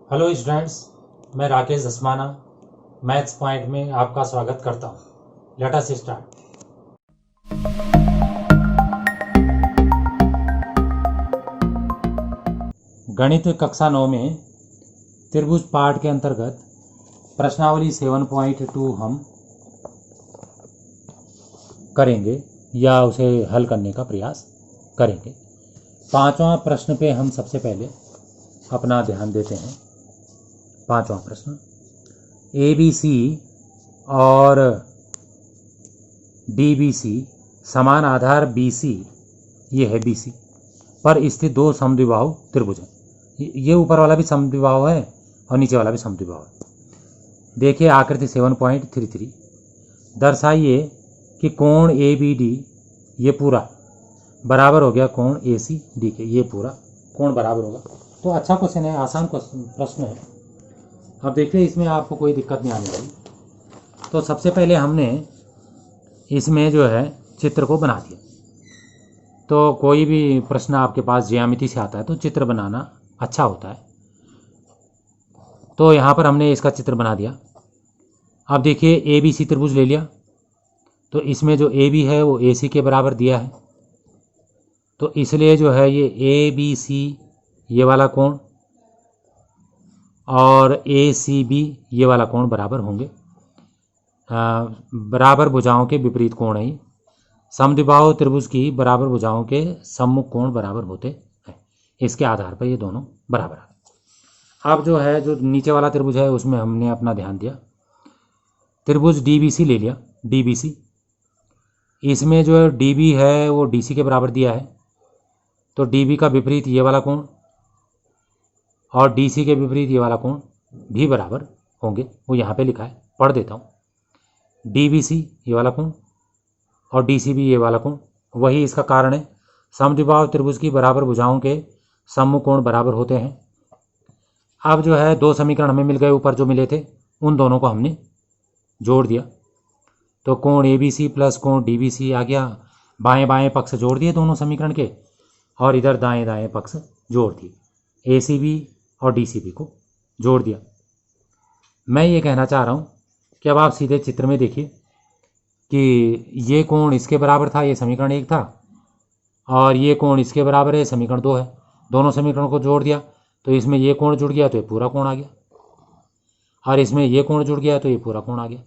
Hello students, मैं Rakesh Dhasmana maths point में आपका स्वागत करता हूँ। Let us start. गणित कक्षा 9 में त्रिभुज पाठ के अंतर्गत प्रश्नावली 7.2 हम करेंगे या उसे हल करने का प्रयास करेंगे। 5वां प्रश्न पे हम सबसे पहले अपना ध्यान देते हैं। 5वां प्रश्न, ABC और DBC समान आधार BC, ये है BC पर स्थित दो समद्विबाहु त्रिभुज हैं। ये ऊपर वाला भी समद्विबाहु है और नीचे वाला भी समद्विबाहु है। देखिए आकृति 7.33, दर्शाइए कि कोण ABD ये पूरा बराबर हो गया कोण ACD के। ये पूरा कोण बराबर होगा। तो अच्छा क्वेश्चन है, आसान प्रश्न है। अब देखिए इसमें आपको कोई दिक्कत नहीं आने वाली। तो सबसे पहले हमने इसमें जो है चित्र को बना दिया। तो कोई भी प्रश्न आपके पास ज्यामिति से आता है तो चित्र बनाना अच्छा होता है। तो यहाँ पर हमने इसका चित्र बना दिया। अब देखिए ABC त्रिभुज ले लिया, तो इसमें जो AB है वो AC के बराबर दिया है। तो इसलिए जो है ये ABC ये वाला कोण और ACB ये वाला कोण बराबर होंगे। बराबर भुजाओं के विपरीत कोण है। समद्विबाहु त्रिभुज की बराबर भुजाओं के सम्मुख कोण बराबर होते हैं। इसके आधार पर ये दोनों बराबर है। अब जो है जो नीचे वाला त्रिभुज है उसमें हमने अपना ध्यान दिया। त्रिभुज DBC ले लिया। DBC इसमें जो DB है वो DC के बराबर दिया है। तो DB का विपरीत ये वाला कोण और DC के विपरीत ये वाला कोण भी बराबर होंगे। वो यहाँ पे लिखा है, पढ़ देता हूँ। DBC ये वाला कोण और DCB ये वाला कोण, वही इसका कारण है। समद्विबाहु त्रिभुज की बराबर भुजाओं के सम्मुख कोण बराबर होते हैं। अब जो है दो समीकरण हमें मिल गए, ऊपर जो मिले थे उन दोनों को हमने जोड़ दिया। तो कोण ABC प्लस कोण DBC आ गया। बाएं बाएं पक्ष जोड़ दिए दोनों समीकरण के, और इधर दाएं दाएं पक्ष जोड़ दिए। ACB और DCB को जोड़ दिया। मैं ये कहना चाह रहा हूँ कि अब आप सीधे चित्र में देखिए कि ये कोण इसके बराबर था, ये समीकरण 1 था, और ये कोण इसके बराबर है, समीकरण 2 है। दोनों समीकरणों को जोड़ दिया तो इसमें ये कोण जुड़ गया तो ये पूरा कोण आ गया, और इसमें ये कोण जुड़ गया तो ये पूरा कोण आ गया।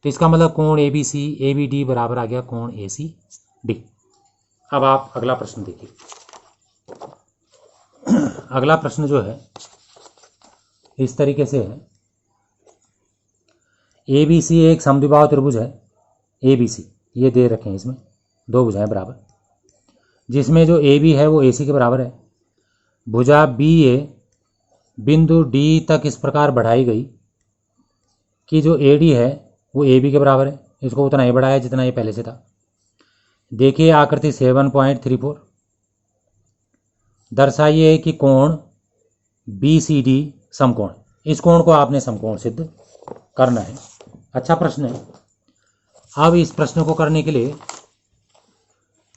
तो इसका मतलब कोण ABC ABD बराबर आ गया कोण ACD। अब आप अगला प्रश्न देखिए। अगला प्रश्न जो है इस तरीके से है। ABC एक समद्विबाहु त्रिभुज है। ABC ये दे रखे हैं, इसमें दो भुजाएं बराबर, जिसमें जो AB है वो AC के बराबर है। भुजा BA बिंदु D तक इस प्रकार बढ़ाई गई कि जो AD है वो AB के बराबर है। इसको उतना ही बढ़ाया जितना ये पहले से था। देखिए आकृति 7.34, दर्शाइए कि कोण BCD समकोण। इस कोण को आपने समकोण सिद्ध करना है। अच्छा प्रश्न है। अब इस प्रश्न को करने के लिए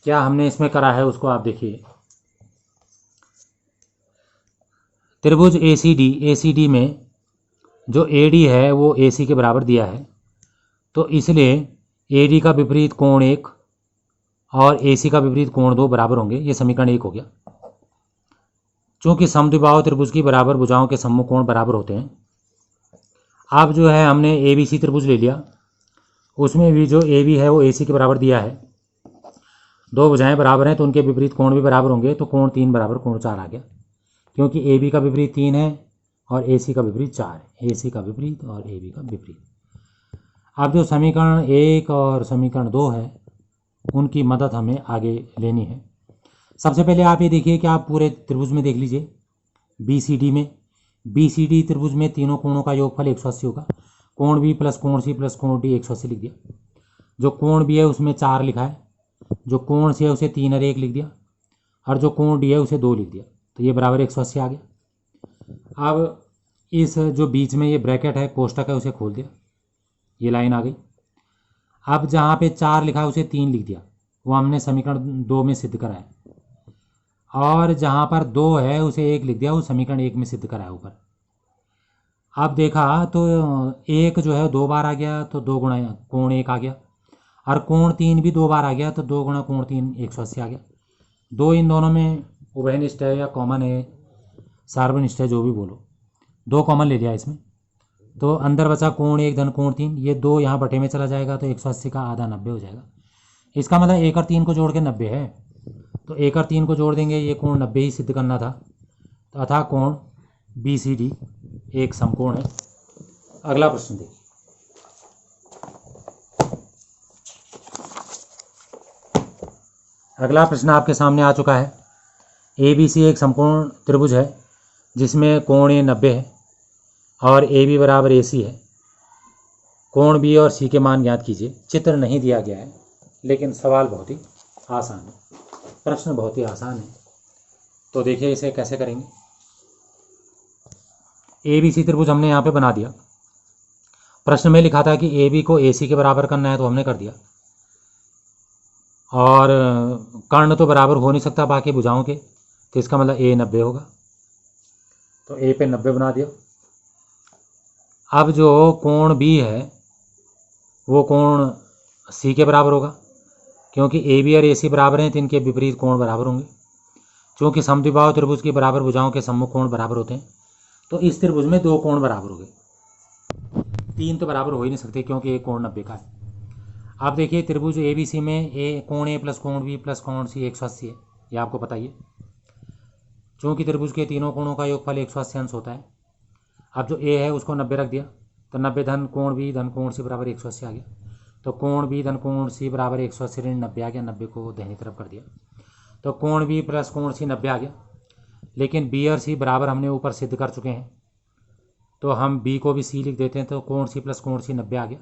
क्या हमने इसमें करा है उसको आप देखिए। त्रिभुज ACD में जो AD है वो AC के बराबर दिया है। तो इसलिए AD का विपरीत कोण 1 और AC का विपरीत कोण 2 बराबर होंगे। ये समीकरण 1 हो गया। चूँकि समद्विबाहु त्रिभुज की बराबर भुजाओं के सम्मुख कोण बराबर होते हैं। अब जो है हमने ABC त्रिभुज ले लिया, उसमें भी जो AB है वो AC के बराबर दिया है। दो भुजाएं बराबर हैं तो उनके विपरीत कोण भी बराबर होंगे। तो कोण 3 बराबर कोण 4 आ गया, क्योंकि AB का विपरीत 3 है और AC का विपरीत 4 है। AC का विपरीत और AB का विपरीत। अब जो समीकरण 1 और समीकरण 2 है उनकी मदद हमें आगे लेनी है। सबसे पहले आप ये देखिए कि आप पूरे त्रिभुज में देख लीजिए। BCD त्रिभुज में तीनों कोणों का योगफल 180 होगा। कोण B प्लस कोण C प्लस कोण D 180 लिख दिया। जो कोण B है उसमें 4 लिखा है, जो कोण C है उसे 3 और 1 लिख दिया, और जो कोण D है उसे 2 लिख दिया। तो ये बराबर 180 आ गया। अब इस जो बीच में ये ब्रैकेट है, कोष्टक है, उसे खोल दिया, ये लाइन आ गई। अब जहाँ पे 4 लिखा है उसे 3 लिख दिया, वो हमने समीकरण 2 में सिद्ध करा है। और जहाँ पर 2 है उसे 1 लिख दिया, वो समीकरण 1 में सिद्ध करा है ऊपर। अब देखा तो एक जो है 2 बार आ गया तो 2 गुणा कोण 1 आ गया, और कोण 3 भी 2 बार आ गया तो 2 गुणा कोण 3 180 आ गया। 2 इन दोनों में उभयनिष्ठ है या कॉमन है, सार्वनिष्ठ है, जो भी बोलो, 2 कॉमन ले लिया इसमें, तो अंदर बचा कोण 1 धन कोण 3, ये 2 यहाँ बटे में चला जाएगा तो 180 का आधा 90 हो जाएगा। इसका मतलब 1 और 3 को जोड़ के 90 है, तो 1 और 3 को जोड़ देंगे, ये कोण 90 ही सिद्ध करना था, तो अतः कोण BCD एक समकोण है। अगला प्रश्न देखिए, अगला प्रश्न आपके सामने आ चुका है। ABC एक समकोण त्रिभुज है जिसमें कोण A 90 है और AB बराबर AC है। कोण B और C के मान ज्ञात कीजिए। चित्र नहीं दिया गया है लेकिन सवाल बहुत ही आसान है, प्रश्न बहुत ही आसान है। तो देखिए इसे कैसे करेंगे। ABC त्रिभुज हमने यहाँ पे बना दिया। प्रश्न में लिखा था कि AB को AC के बराबर करना है, तो हमने कर दिया। और कर्ण तो बराबर हो नहीं सकता बाकी भुजाओं के, तो इसका मतलब A 90 होगा, तो A पे 90 बना दिया। अब जो कोण B है वो कोण C के बराबर होगा, क्योंकि AB और AC बराबर हैं तो इनके विपरीत कोण बराबर होंगे। क्योंकि समद्विबाहु त्रिभुज की बराबर भुजाओं के सम्मुख कोण बराबर होते हैं, तो इस त्रिभुज में 2 कोण बराबर हो गए, 3 तो बराबर हो ही नहीं सकते क्योंकि एक कोण 90 का है। आप देखिए त्रिभुज ABC में कोण A प्लस कोण B प्लस कोण C 180 है, ये आपको पता ही है। चूँकि त्रिभुज के तीनों कोणों का योगफल 180 अंश होता है। अब जो A है उसको 90 रख दिया, तो 90 धन कोण B धन कोण C बराबर 180 आ गया, तो कोण B धन कोण C बराबर 180 ऋण 90 आ गया, 90 को दाहिनी तरफ कर दिया, तो कोण B प्लस कोण C 90 आ गया। लेकिन B और C बराबर हमने ऊपर सिद्ध कर चुके हैं, तो हम B को भी C लिख देते हैं, तो कोण C प्लस कोण C 90 आ गया।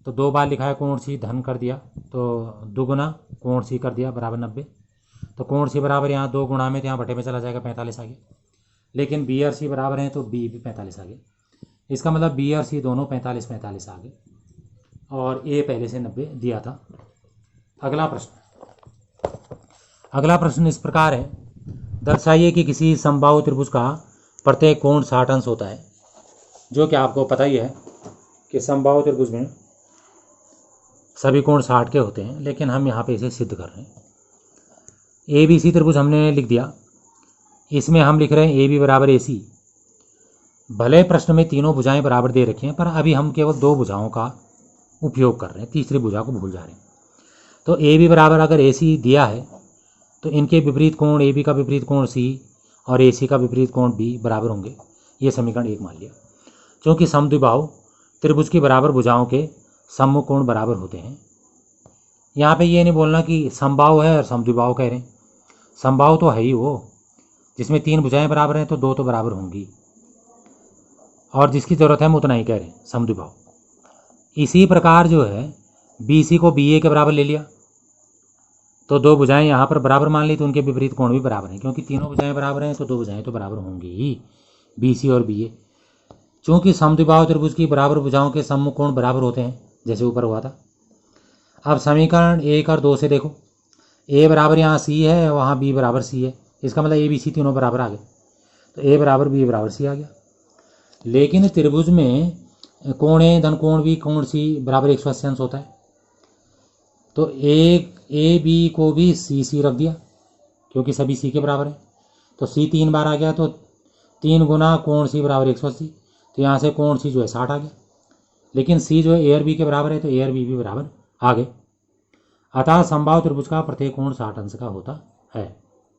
तो 2 बार लिखा है कोण C धन कर दिया, तो दुगुना कोण C कर दिया बराबर 90, तो कोण C बराबर यहाँ 2 गुणा में तो यहाँ बटे में चला जाएगा 45 आ गया। लेकिन B और C बराबर हैं तो B भी 45 आ गया, इसका मतलब B और C दोनों 45 आ गए और A पहले से 90 दिया था। अगला प्रश्न इस प्रकार है, दर्शाइए कि किसी समबाहु त्रिभुज का प्रत्येक कोण 60 अंश होता है। जो कि आपको पता ही है कि समबाहु त्रिभुज में सभी कोण 60 के होते हैं, लेकिन हम यहाँ पे इसे सिद्ध कर रहे हैं। ABC त्रिभुज हमने लिख दिया, इसमें हम लिख रहे हैं AB बराबर AC। भले प्रश्न में तीनों भुजाएं बराबर दे रखी हैं, पर अभी हम केवल 2 भुजाओं का उपयोग कर रहे हैं, तीसरी भुजा को भूल जा रहे हैं। तो AB बराबर अगर AC दिया है तो इनके विपरीत कोण AB का विपरीत कोण C और AC का विपरीत कोण B बराबर होंगे, ये समीकरण 1 मान लिया। क्योंकि समद्विबाहु त्रिभुज की बराबर भुजाओं के सम्मुख कोण बराबर होते हैं। यहाँ पे ये नहीं बोलना कि समबाहु है और समद्विबाहु कह रहे हैं, समबाहु तो है ही वो, जिसमें 3 भुजाएं बराबर हैं तो 2 तो बराबर होंगी, और जिसकी ज़रूरत है हम उतना ही कह रहे हैं समद्विबाहु। इसी प्रकार जो है BC को BA के बराबर ले लिया, तो 2 भुजाएं यहाँ पर बराबर मान ली, तो उनके विपरीत कोण भी बराबर हैं, क्योंकि तीनों भुजाएं बराबर हैं तो 2 भुजाएं तो बराबर होंगी ही, BC और BA। चूँकि समद्विबाहु त्रिभुज की बराबर भुजाओं के सम्मुख कोण बराबर होते हैं, जैसे ऊपर हुआ था। अब समीकरण 1 और 2 से देखो, A बराबर यहाँ C है, वहाँ B बराबर C है, इसका मतलब ABC तीनों बराबर आ गए, तो A बराबर B बराबर C आ गया। लेकिन त्रिभुज में कोण A धन कोण B कोण C बराबर 180 अंश होता है, तो AB को भी CC रख दिया, क्योंकि सभी C के बराबर हैं, तो C 3 बार आ गया, तो 3 गुना कोण C बराबर 180, तो यहाँ से कोण C जो है 60 आ गया। लेकिन C जो है A और B के बराबर है, तो A और B भी बराबर आ गए। अतः समबाहु त्रिभुज का प्रत्येक कोण 60 अंश का होता है।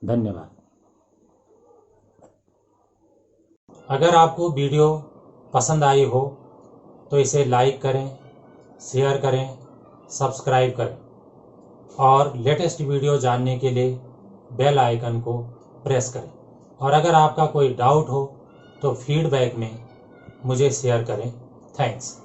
धन्यवाद। अगर आपको वीडियो पसंद आई हो तो इसे लाइक करें, शेयर करें, सब्सक्राइब करें और लेटेस्ट वीडियो जानने के लिए बेल आइकन को प्रेस करें। और अगर आपका कोई डाउट हो तो फीडबैक में मुझे शेयर करें। थैंक्स।